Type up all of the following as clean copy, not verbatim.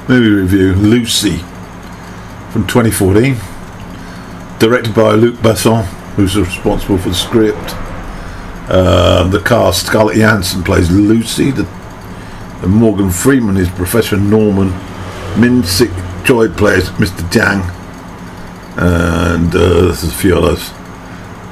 movie review, Lucy, from 2014, directed by Luc Besson, who's responsible for the script. The cast: Scarlett Johansson plays Lucy, and Morgan Freeman is Professor Norman, Min-sik Choi plays Mr. Jang, and there's a few others.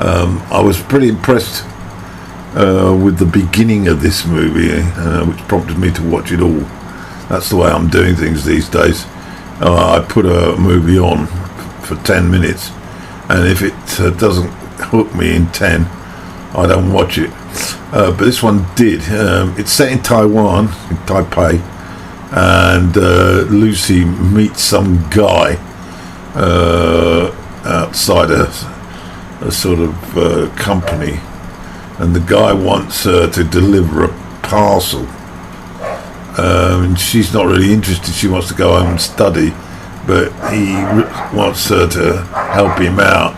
I was pretty impressed with the beginning of this movie, which prompted me to watch it all. That's the way I'm doing things these days. I put a movie on for 10 minutes, and if it doesn't hook me in 10, I don't watch it. But this one did. It's set in Taiwan, in Taipei, and Lucy meets some guy outside a sort of company, and the guy wants her to deliver a parcel, and she's not really interested. She wants to go home and study, but he wants her to help him out,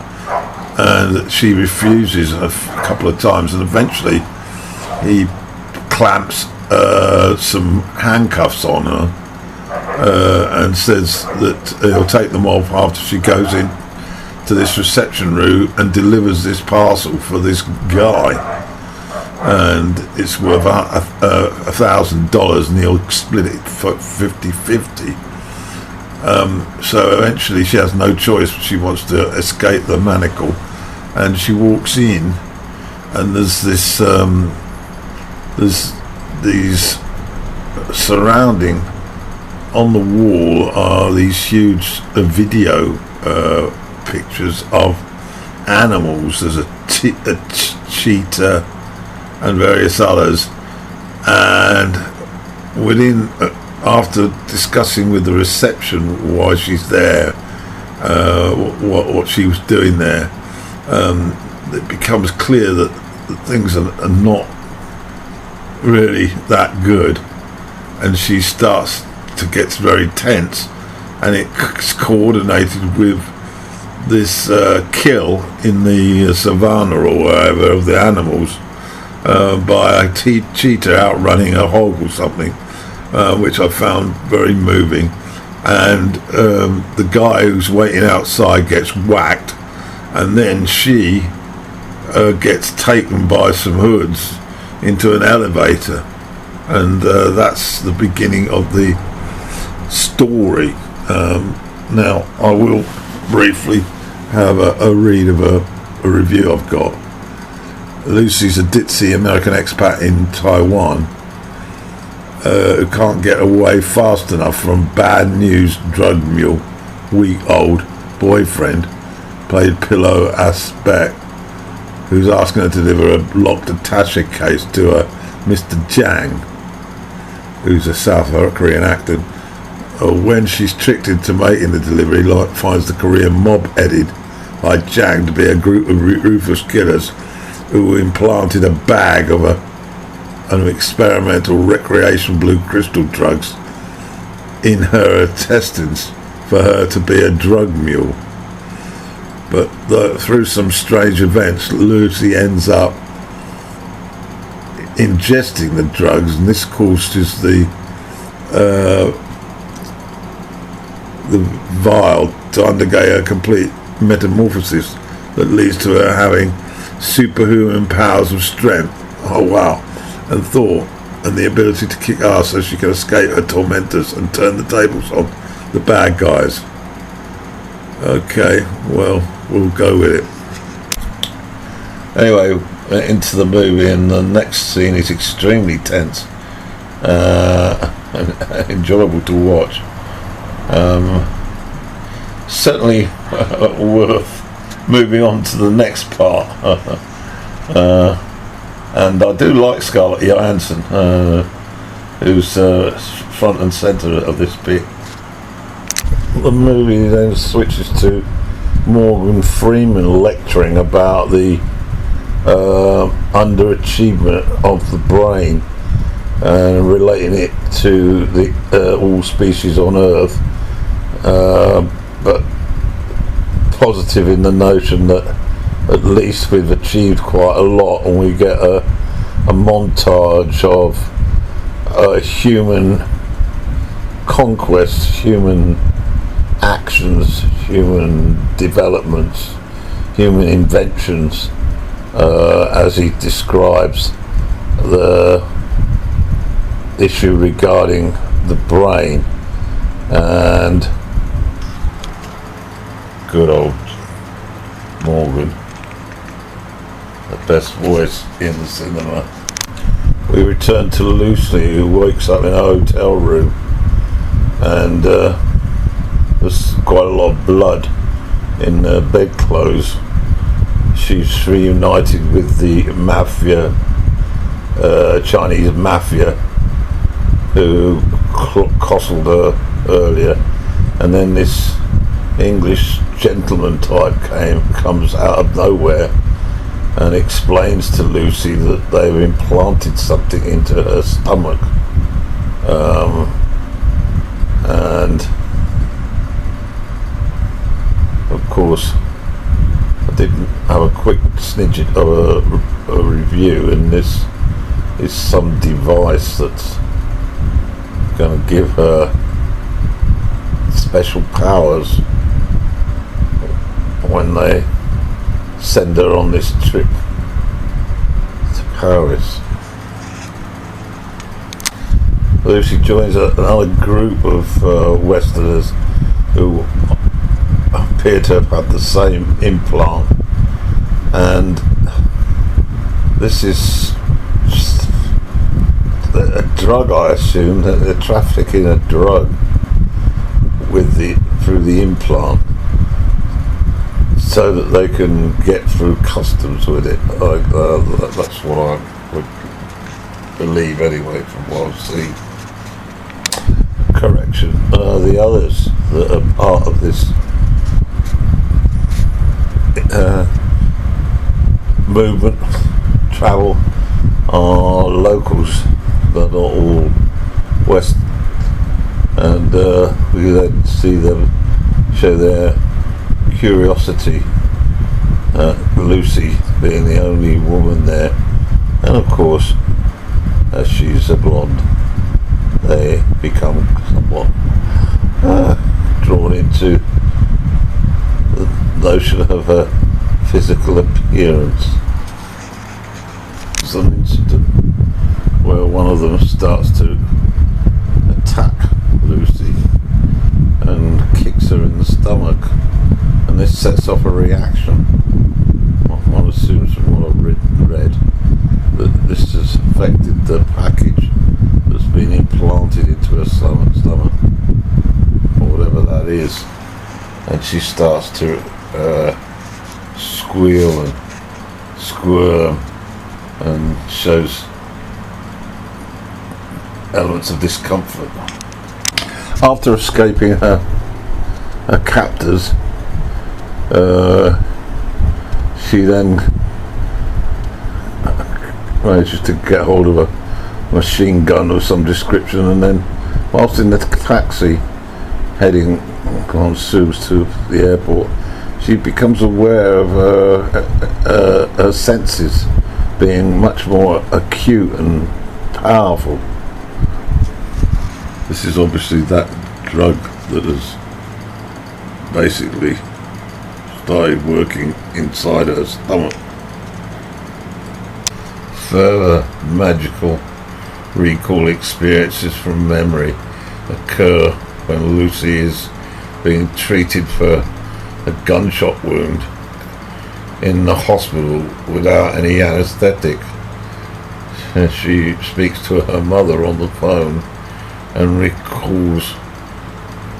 and she refuses a couple of times, and eventually he clamps some handcuffs on her and says that he'll take them off after she goes in to this reception room and delivers this parcel for this guy, and it's worth $1,000, and he'll split it for 50-50. So eventually she has no choice. She wants to escape the manacle, and she walks in, and there's this there's these surrounding on the wall are these huge video pictures of animals. There's a cheetah and various others, and within after discussing with the reception why she's there, what she was doing there, it becomes clear that things are not really that good, and she starts to get very tense, and it's coordinated with this kill in the savannah or wherever of the animals by a cheetah outrunning a hog or something, which I found very moving. And the guy who's waiting outside gets whacked, and then she gets taken by some hoods into an elevator, and that's the beginning of the story. Now I will briefly have a read of a review I've got. Lucy's a ditsy American expat in Taiwan who can't get away fast enough from bad news drug mule, week-old boyfriend, played Pilou Asbæk, who's asking her to deliver a locked attache case to a Mr. Jang, who's a South Korean actor. When she's tricked into making the delivery, finds the Korean mob headed by Jang to be a group of ruthless killers who implanted a bag of an experimental recreation blue crystal drugs in her intestines for her to be a drug mule. But through some strange events, Lucy ends up ingesting the drugs, and this causes the vial to undergo a complete metamorphosis that leads to her having superhuman powers of strength, and thought, and the ability to kick ass so she can escape her tormentors and turn the tables on the bad guys. Okay, well, we'll go with it. Anyway, into the movie, and the next scene is extremely tense and enjoyable to watch. Certainly worth moving on to the next part. And I do like Scarlett Johansson, who's front and centre of this bit. The movie then switches to Morgan Freeman lecturing about the underachievement of the brain and relating it to the all species on Earth, but positive in the notion that at least we've achieved quite a lot, and we get a montage of human conquests, human actions, human developments, human inventions, as he describes the issue regarding the brain. And good old Morgan, the best voice in the cinema. We return to Lucy, who wakes up in a hotel room, and there's quite a lot of blood in her bedclothes. She's reunited with the mafia, Chinese mafia, who costled her earlier, and then this English gentleman type comes out of nowhere and explains to Lucy that they've implanted something into her stomach, and of course I didn't have a quick snidget of a review, and this is some device that's going to give her special powers when they send her on this trip to Paris. Lucy joins another group of Westerners who appear to have had the same implant, and this is just a drug, I assume, that they're trafficking a drug through the implant, so that they can get through customs with it. That's what I would believe anyway, from what I've seen. Correction. The others that are part of this movement, travel, are locals. They're not all West, and we then see them show their curiosity, Lucy being the only woman there, and of course, as she's a blonde, they become somewhat drawn into the notion of her physical appearance. There's an incident where one of them starts to attack Lucy and kicks her in the stomach, and this sets off a reaction. One assumes from what I've read that this has affected the package that's been implanted into her stomach, or whatever that is, and she starts to squeal and squirm and shows elements of discomfort. After escaping her captors, she then manages to get hold of a machine gun of some description, and then whilst in the taxi heading on Suze to the airport, she becomes aware of her senses being much more acute and powerful. This is obviously that drug that has basically started working inside her stomach. Further magical recall experiences from memory occur when Lucy is being treated for a gunshot wound in the hospital without any anaesthetic. She speaks to her mother on the phone and recalls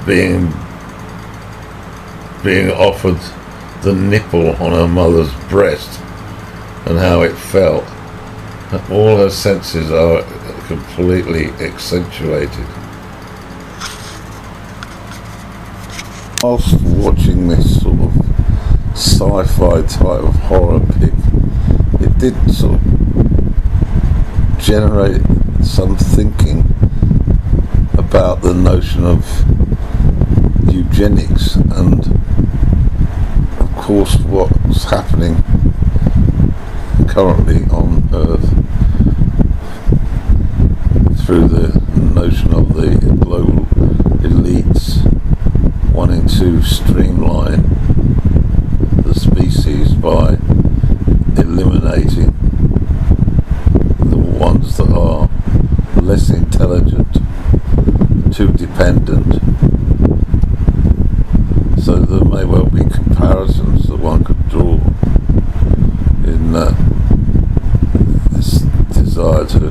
being offered the nipple on her mother's breast and how it felt. All her senses are completely accentuated. Whilst watching this sort of sci-fi type of horror pic, it did sort of generate some thinking about the notion of eugenics and of course what's happening currently on Earth through the notion of the global to streamline the species by eliminating the ones that are less intelligent, too dependent. So there may well be comparisons that one could draw in this desire to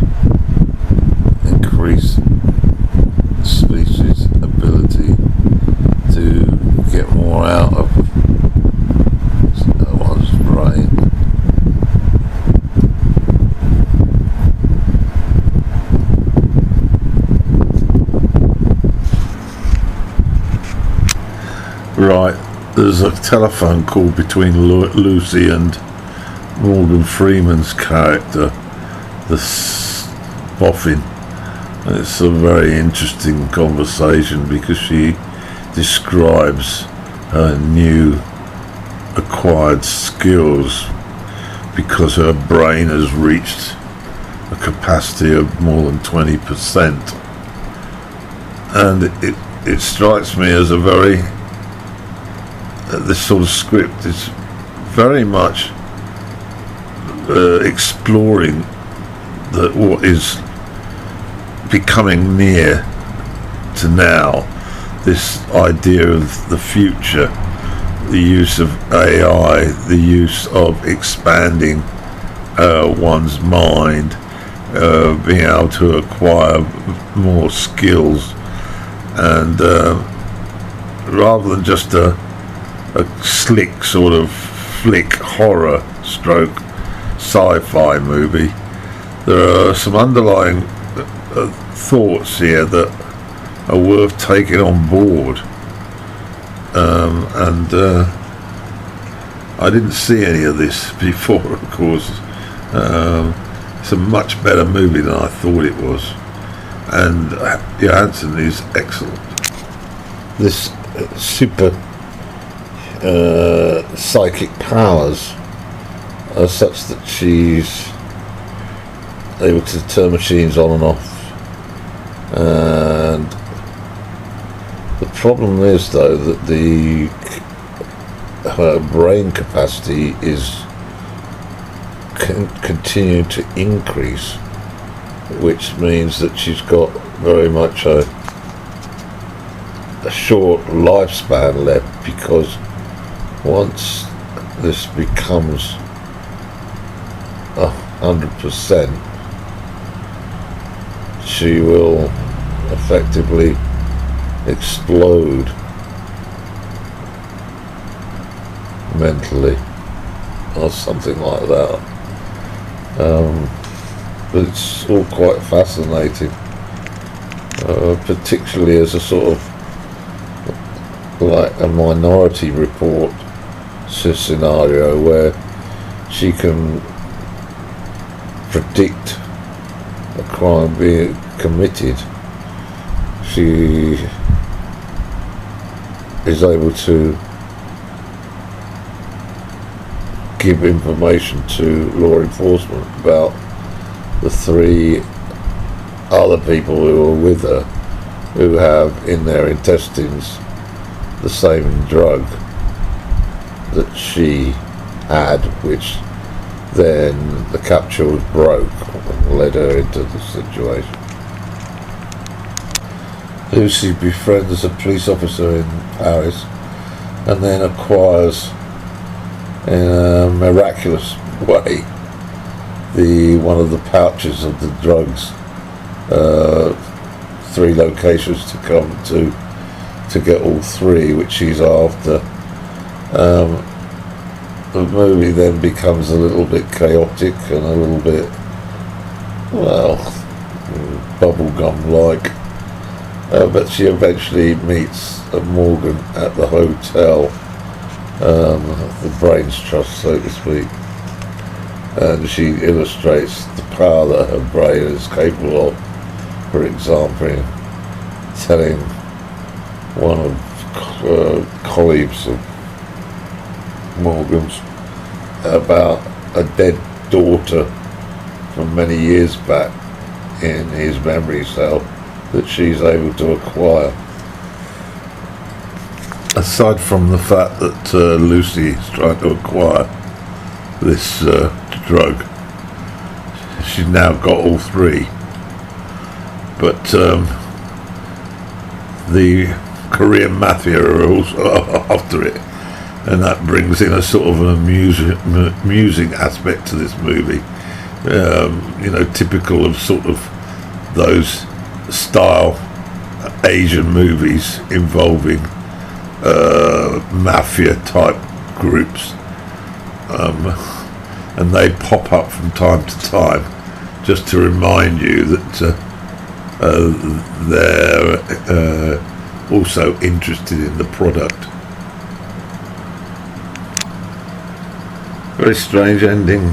increase the species' ability to get more out of one's brain. Right, there's a telephone call between Lucy and Morgan Freeman's character, the boffin. It's a very interesting conversation because she describes her new acquired skills because her brain has reached a capacity of more than 20%. And it strikes me as a very, this sort of script is very much exploring what is becoming near to now, this idea of the future, the use of AI, the use of expanding one's mind, being able to acquire more skills, and rather than just a slick sort of flick horror stroke sci-fi movie, there are some underlying thoughts here that are worth taking on board, and I didn't see any of this before, of course. It's a much better movie than I thought it was, and Johansson is excellent. This super psychic powers are such that she's able to turn machines on and off, and the problem is though that her brain capacity is continuing to increase, which means that she's got very much a short lifespan left, because once this becomes 100%, she will effectively explode mentally or something like that. But it's all quite fascinating, particularly as a sort of like a Minority Report scenario where she can predict a crime being committed. She is able to give information to law enforcement about the 3 other people who are with her who have in their intestines the same drug that she had, which then the capsules broke and led her into the situation. Lucy befriends a police officer in Paris and then acquires, in a miraculous way, one of the pouches of the drugs, 3 locations to come to get all 3, which she's after. The movie then becomes a little bit chaotic and a little bit, well, bubblegum-like, but she eventually meets Morgan at the hotel, the brains trust, so to speak, and she illustrates the power that her brain is capable of. For example, in telling one of colleagues of Morgan's about a dead daughter from many years back in his memory cell that she's able to acquire. aside from the fact that Lucy is trying to acquire this drug, she's now got all three. But the Korean mafia are also after it, and that brings in a sort of an amusing aspect to this movie. Typical of sort of those style Asian movies involving mafia type groups, and they pop up from time to time just to remind you that they're also interested in the product. Very strange ending.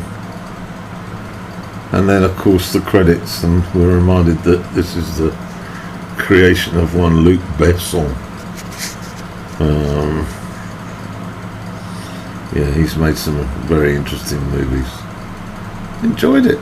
And then of course the credits, and we're reminded that this is the creation of one Luc Besson. He's made some very interesting movies. Enjoyed it.